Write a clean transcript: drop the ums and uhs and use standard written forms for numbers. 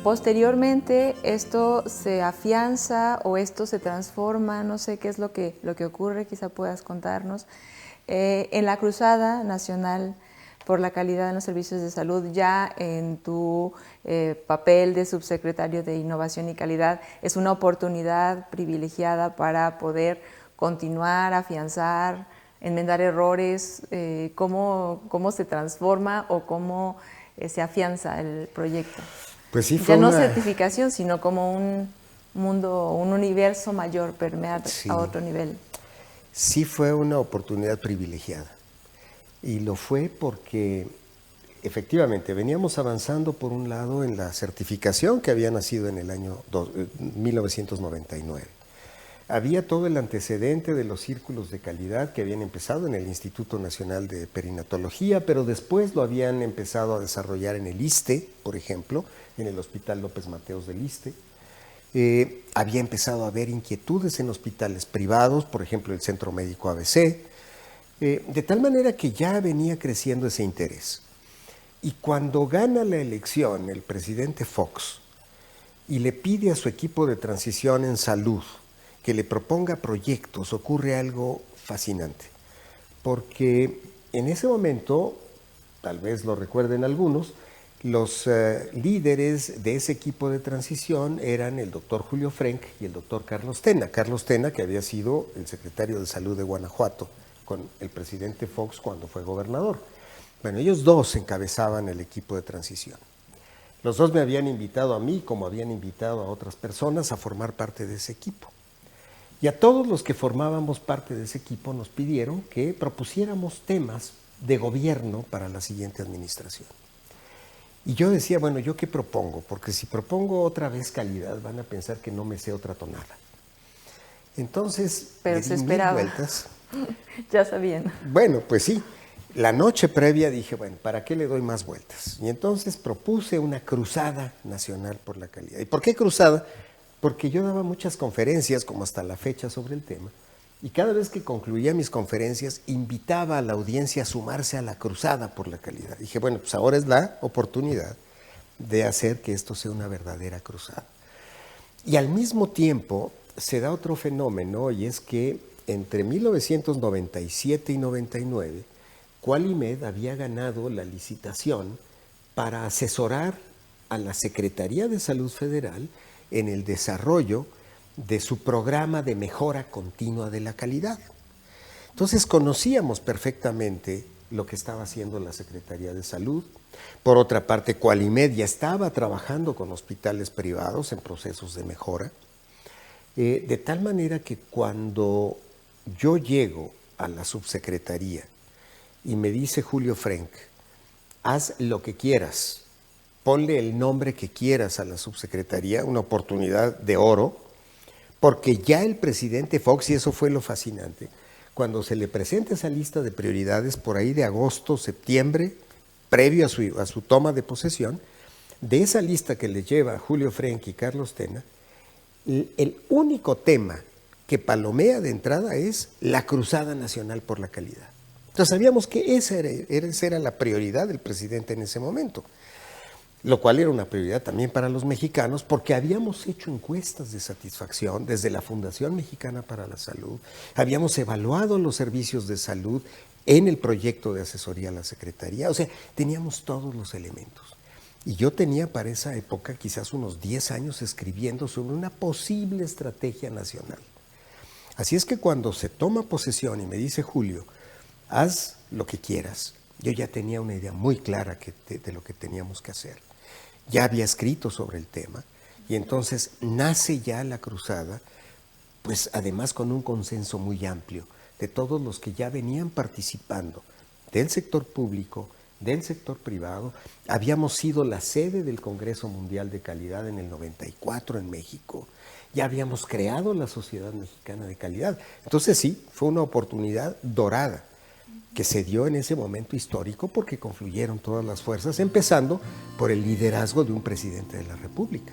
posteriormente esto se afianza o esto se transforma, no sé qué es lo que ocurre, quizá puedas contarnos, en la Cruzada Nacional por la Calidad en los Servicios de Salud. Ya en tu papel de subsecretario de Innovación y Calidad, es una oportunidad privilegiada para poder continuar, afianzar, enmendar errores. ¿Cómo se transforma o cómo se afianza el proyecto? Pues sí, fue ya no una... certificación, sino como un mundo, un universo mayor, permear Sí, a otro nivel. sí fue una oportunidad privilegiada. Y lo fue porque efectivamente veníamos avanzando por un lado en la certificación que había nacido en el año 1999. Había todo el antecedente de los círculos de calidad que habían empezado en el Instituto Nacional de Perinatología, pero después lo habían empezado a desarrollar en el ISSSTE, por ejemplo, en el Hospital López Mateos del ISSSTE. Había empezado a haber inquietudes en hospitales privados, por ejemplo el Centro Médico ABC, de tal manera que ya venía creciendo ese interés. Y cuando gana la elección el presidente Fox y le pide a su equipo de transición en salud que le proponga proyectos, ocurre algo fascinante. Porque en ese momento, tal vez lo recuerden algunos, los líderes de ese equipo de transición eran el doctor Julio Frenk y el doctor Carlos Tena. Carlos Tena, que había sido el secretario de Salud de Guanajuato con el presidente Fox cuando fue gobernador. Bueno, ellos dos encabezaban el equipo de transición. Los dos me habían invitado a mí, como habían invitado a otras personas, a formar parte de ese equipo. Y a todos los que formábamos parte de ese equipo nos pidieron que propusiéramos temas de gobierno para la siguiente administración. Y yo decía, bueno, ¿yo qué propongo? Porque si propongo otra vez calidad, van a pensar que no me sé otra tonada. Entonces, pero le se di esperaba. 1000 vueltas. Ya sabían. Bueno, pues sí. La noche previa dije, bueno, ¿para qué le doy más vueltas? Y entonces propuse una cruzada nacional por la calidad. ¿Y por qué cruzada? Porque yo daba muchas conferencias, como hasta la fecha, sobre el tema. Y cada vez que concluía mis conferencias, invitaba a la audiencia a sumarse a la cruzada por la calidad. Dije, bueno, pues ahora es la oportunidad de hacer que esto sea una verdadera cruzada. Y al mismo tiempo se da otro fenómeno, y es que entre 1997 y 99, Qualimed había ganado la licitación para asesorar a la Secretaría de Salud Federal en el desarrollo de su programa de mejora continua de la calidad. Entonces conocíamos perfectamente lo que estaba haciendo la Secretaría de Salud. Por otra parte, Qualimed ya estaba trabajando con hospitales privados en procesos de mejora, de tal manera que cuando yo llego a la subsecretaría y me dice Julio Frenk, haz lo que quieras, ponle el nombre que quieras a la subsecretaría, una oportunidad de oro, porque ya el presidente Fox, y eso fue lo fascinante, cuando se le presenta esa lista de prioridades por ahí de agosto, septiembre, previo a su toma de posesión, de esa lista que le lleva Julio Frenk y Carlos Tena, el único tema que palomea de entrada es la Cruzada Nacional por la Calidad. Entonces sabíamos que esa era la prioridad del presidente en ese momento, lo cual era una prioridad también para los mexicanos, porque habíamos hecho encuestas de satisfacción desde la Fundación Mexicana para la Salud, habíamos evaluado los servicios de salud en el proyecto de asesoría a la Secretaría, o sea, teníamos todos los elementos. Y yo tenía para esa época quizás unos 10 años escribiendo sobre una posible estrategia nacional. Así es que cuando se toma posesión y me dice Julio, haz lo que quieras, yo ya tenía una idea muy clara de lo que teníamos que hacer. Ya había escrito sobre el tema y entonces nace ya la cruzada, pues además con un consenso muy amplio de todos los que ya venían participando del sector público, del sector privado. Habíamos sido la sede del Congreso Mundial de Calidad en el 94 en México. Ya habíamos creado la Sociedad Mexicana de Calidad. Entonces sí, fue una oportunidad dorada que se dio en ese momento histórico porque confluyeron todas las fuerzas, empezando por el liderazgo de un presidente de la República.